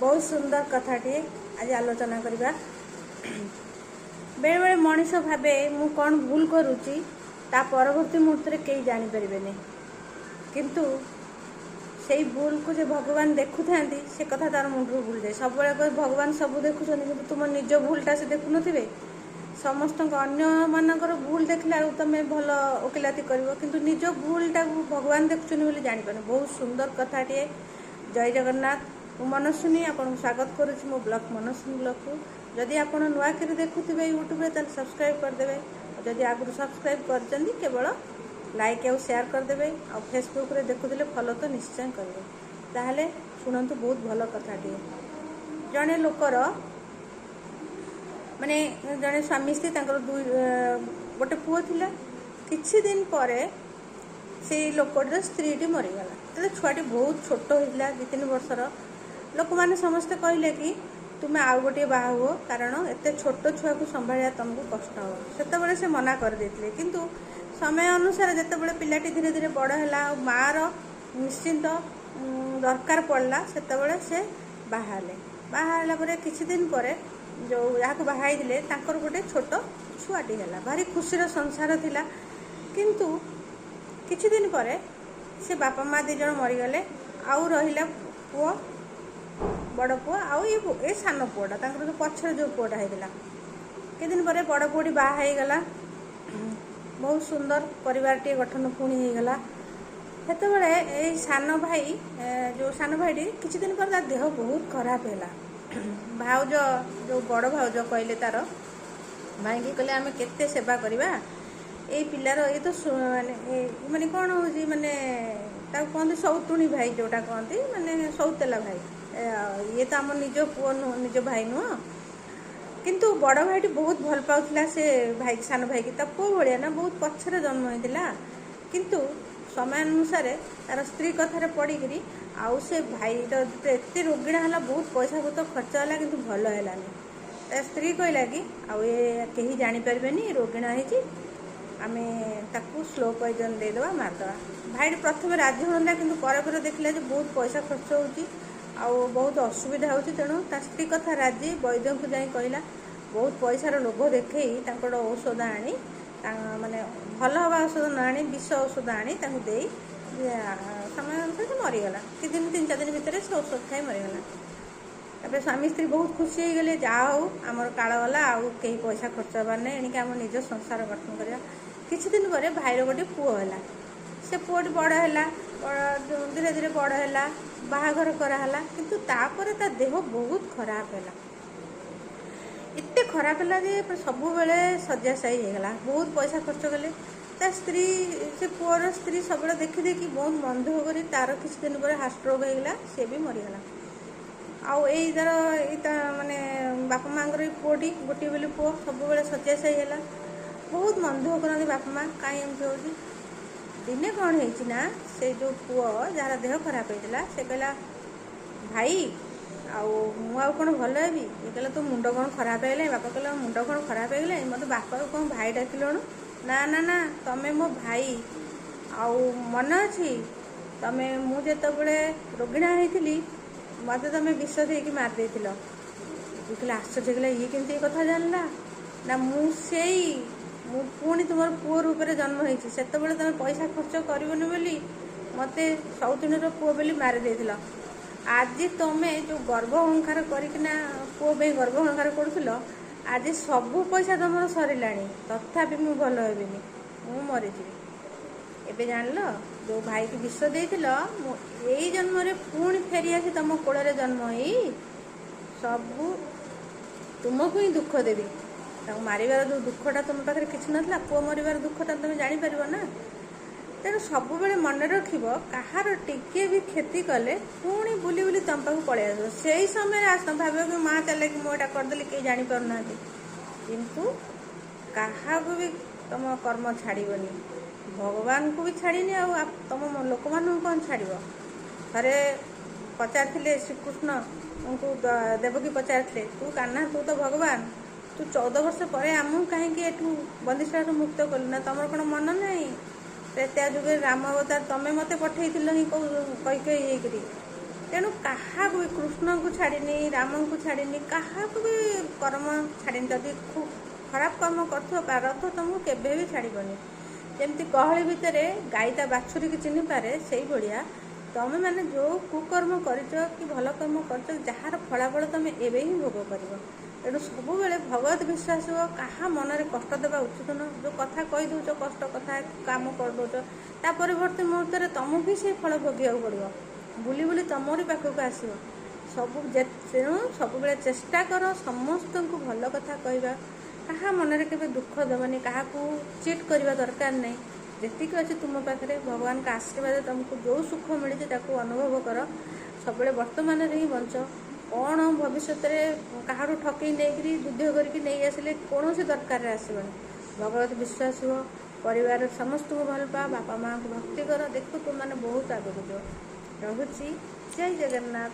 बहुत सुंदर कथाटे आज आलोचना करवा। बेले बेले मनीष भावे मु कौन भूल करुच्ची ता परवर्ती मुहूर्त में कई जापर किंतु से भूल को जो भगवान देखु था से कथा तार मुंडू भूल जाए। सब भगवान सब देखुं कि तुम निज भूलटा से देखु थे। समस्त अन्य मानकर भूल देखला तुम भल ओकिलाती कर किंतु निज भूलटा भगवान देखुन बोली जापर। बहुत सुंदर कथाटे। जय जगन्नाथ। मु मनस्विनी आपको स्वागत करुच्ची मो ब्लॉग मनस्विनी ब्लॉग को। जदि आप नुआक देखुवे यूट्यूब तो सब्सक्राइब करदे। जदि आगुरी सब्सक्राइब कर केवल लाइक आउ शेयर करदे। आ फेसबुक रे देखुले फॉलो तो निश्चय करेंगे। ताहले शुणु बहुत भल कथाटे। जड़े लोकर माने जड़े स्वामी स्त्री दुई गोटे पुओ थिला। किछि दिन पर से लोकटर स्त्रीटी मरीगला। तो छुआटी बहुत छोट होता 2-3 वर्षर। लोक मैंने समस्ते कहले कि तुम्हें आउ गोटे बाहा हुओ कारण एत छोट छुआ को संभालिया तुमको कष्ट हो। से से मना कर देते किंतु समय अनुसार जितेबाला पिलाटी धीरे धीरे बड़ है मार निश्चिंत दरकार पड़ला से बाहा किछि दिन पर जो यहाँ बाहाई गोटे छोट छुआटी है। भारी खुशीर संसार थिला किंतु किछि दिन पर से बापा माँ 2 जन मरीगले। आउ रहिला पुओ बड़ पुओ आउ ये सान पुओटा जो पछर जो पुओटा होता कि दिन पर बड़ पुओटी बाहा गला। बहुत सुंदर परिवार टे गठन पुणी होगला। से सान भाई जो सान भाईटी किछि दिन पर तार देह बहुत खराब है। भाउज जो बड़ भाउज कहले तार भाई की कहले आम केते सेवा करवा ये पिलार ये तो माने कौन हो माने कहते सौतुणी भाई जोटा कहती माने सौतेला भाई ये तो आम निज पुओ नुह निज भाई नुह किंतु बड़ भाईटी बहुत भल पाउला से भाई सान भाई की पुओ भाया ना बहुत पछरे जन्म होता किंतु समय अनुसार तार स्त्री कथार पड़िकी आउ से भाई एत रोगिणा है बहुत पैसा पतर खर्च है कि भल है। स्त्री कहला कि आउ ये कहीं जापर रोगिणा है आम ताकू स्लो पॉइजन देदेवा मारदेवा। भाई प्रथम राजी होना कि पर देखला बहुत पैसा खर्च हो बहुत असुविधा हो तेणु स्त्री कथा राजी वैद्य को जाई कहला बहुत पैसार लोभ देखे औषध आनी माने भल हवा औषध न आनी विष औषध आनी दे समय अनुसार मरीगला। कि 3-4 दिन भितर से औषध खाई मरीगला। तापर स्वामी स्त्री बहुत खुशी हो गले जा हो आमर काल गला आउ कहीं पैसा खर्च हबार ना एणिक आम निज संसार गठन करवा। किछि दिन पर भाईर गोटे पुओ है से पुओटी बड़ है धीरे धीरे बड़ है बाहाघर कराला किंतु तापर ता देह बहुत खराब है। एते खराब है सब बेले शଯ୍याशायी होगला। बहुत पैसा खर्च कले स्त्री से पुअर स्त्री सब देखी देखी बहुत मन दुख कर तार किसी दिन पर हार्ट स्ट्रोक होगला सी भी मरीगला। आउ तार माने बापा माँ पुओटी गोटे बोली पुओ सब बेले शଯ୍याशायी है। बहुत मन दुख करती बापा माँ कहीं एमती हो। दिने कौन है से जो पुओ जार देह खराब होता से कहला भाई आउ कौन भल है ये कहला तो मुंड कौन खराब है। बापा कहला मुंड कौन खराब है मत बापा कौन भाई डाकिलुण ना ना ना तमें मो भाई आउ मन अच्छी तमें मुझे रोगिणा होती मत तमें विष देकी मारदे कहला आश्चर्य कहला ये केमती कथा जानला ना मुझे पुणी तुम पुओ रूप से जन्म होती से तुम पैसा खर्च करनी बोली मत सौतुणीर पुओ बोली मारिदे। आज तुम्हें जो गर्भ अहंकार करना पुओ गर्भ अहंकार कर आज सबू पैसा तुम सरला तथापि मु भल हेबिनी मु मरीजी। एबे जान लो जो भाई की विष देथिल यही जन्म रे पुणी फेरी आसी तुम कोल जन्म ही सबू तुमको ही दुख देवी। मारिबार जो दुखटा तुम पाखे किसी नाला पुओ मरबार दुखटा तुम जापर ना। तेणु सब बेले मन रख कहार टिके भी क्षति कले पुणी बुली बुली तुम पाक पलि आस से समय आस भाव कि माँ चले कि मुझा करदेली कहीं जापर ना किंतु क्या भी तुम कर्म छाड़नी भगवान को भी छाड़नी आ तुम लोक मान कौन छाड़। थे पचारे श्रीकृष्ण उनको देवकी पचारे तू कान्हा तू तो भगवान तू 14 वर्ष पर आमको कहीं बंदिशार मुक्त कलु ना तुम कौन मन ना त्रेता जुगे राम अवतार तमें मत पठे ही कई ତେଣୁ କାହାକୁ ବି କୃଷ୍ଣଙ୍କୁ ଛାଡ଼ିନି, ରାମଙ୍କୁ ଛାଡ଼ିନି, କାହାକୁ ବି କର୍ମ ଛାଡ଼ିନି। ଯଦି ଖୁବ୍ ଖରାପ କର୍ମ କରୁଥିବ ପାରଥ ତୁମକୁ କେବେ ବି ଛାଡ଼ିବନି। ଯେମିତି ଗହଳି ଭିତରେ ଗାଈ ତା ବାଛୁରୀକି ଚିହ୍ନିପାରେ, ସେଇଭଳିଆ ତୁମେ ମାନେ ଯେଉଁ କୁକର୍ମ କରିଛ କି ଭଲ କର୍ମ କରିଛ, ଯାହାର ଫଳାଫଳ ତୁମେ ଏବେ ହିଁ ଭୋଗ କରିବ। ତେଣୁ ସବୁବେଳେ ଭଗବତ ବିଶ୍ୱାସ ହୁଅ, କାହା ମନରେ କଷ୍ଟ ଦେବା ଉଚିତ ନୁହଁ। ଯେଉଁ କଥା କହିଦେଉଛ, କଷ୍ଟ କଥା କାମ କରିଦେଉଛ, ତା ପରିବର୍ତ୍ତେ ମୁହୂର୍ତ୍ତରେ ତୁମକୁ ହିଁ ସେଇ ଫଳ ଭୋଗିବାକୁ ପଡ଼ିବ। ବୁଲି ବୁଲି ତୁମରି ପାଖକୁ ଆସିବ ସବୁ। ତେଣୁ ସବୁବେଳେ ଚେଷ୍ଟା କର ସମସ୍ତଙ୍କୁ ଭଲ କଥା କହିବା, କାହା ମନରେ କେବେ ଦୁଃଖ ଦେବନି, କାହାକୁ ଚିଟ୍ କରିବା ଦରକାର ନାହିଁ। ଯେତିକି ଅଛି ତୁମ ପାଖରେ ଭଗବାନଙ୍କ ଆଶୀର୍ବାଦ, ତୁମକୁ ଯେଉଁ ସୁଖ ମିଳିଛି ତାକୁ ଅନୁଭବ କର। ସବୁବେଳେ ବର୍ତ୍ତମାନରେ ହିଁ ବଞ୍ଚ। କ'ଣ ଭବିଷ୍ୟତରେ କାହାଠୁ ଠକେଇ ନେଇକରି ଯୁଦ୍ଧ କରିକି ନେଇ ଆସିଲେ କୌଣସି ଦରକାରରେ ଆସିବନି। ଭଗବତ ବିଶ୍ୱାସ ହୁଅ, ପରିବାର ସମସ୍ତଙ୍କୁ ଭଲ ପାଅ, ବାପା ମାଆଙ୍କୁ ଭକ୍ତି କର, ଦେଖୁ ତୁମମାନେ ବହୁତ ଆଗକୁ ଯିବ। ରହୁଛି। ଜୟ ଜଗନ୍ନାଥ।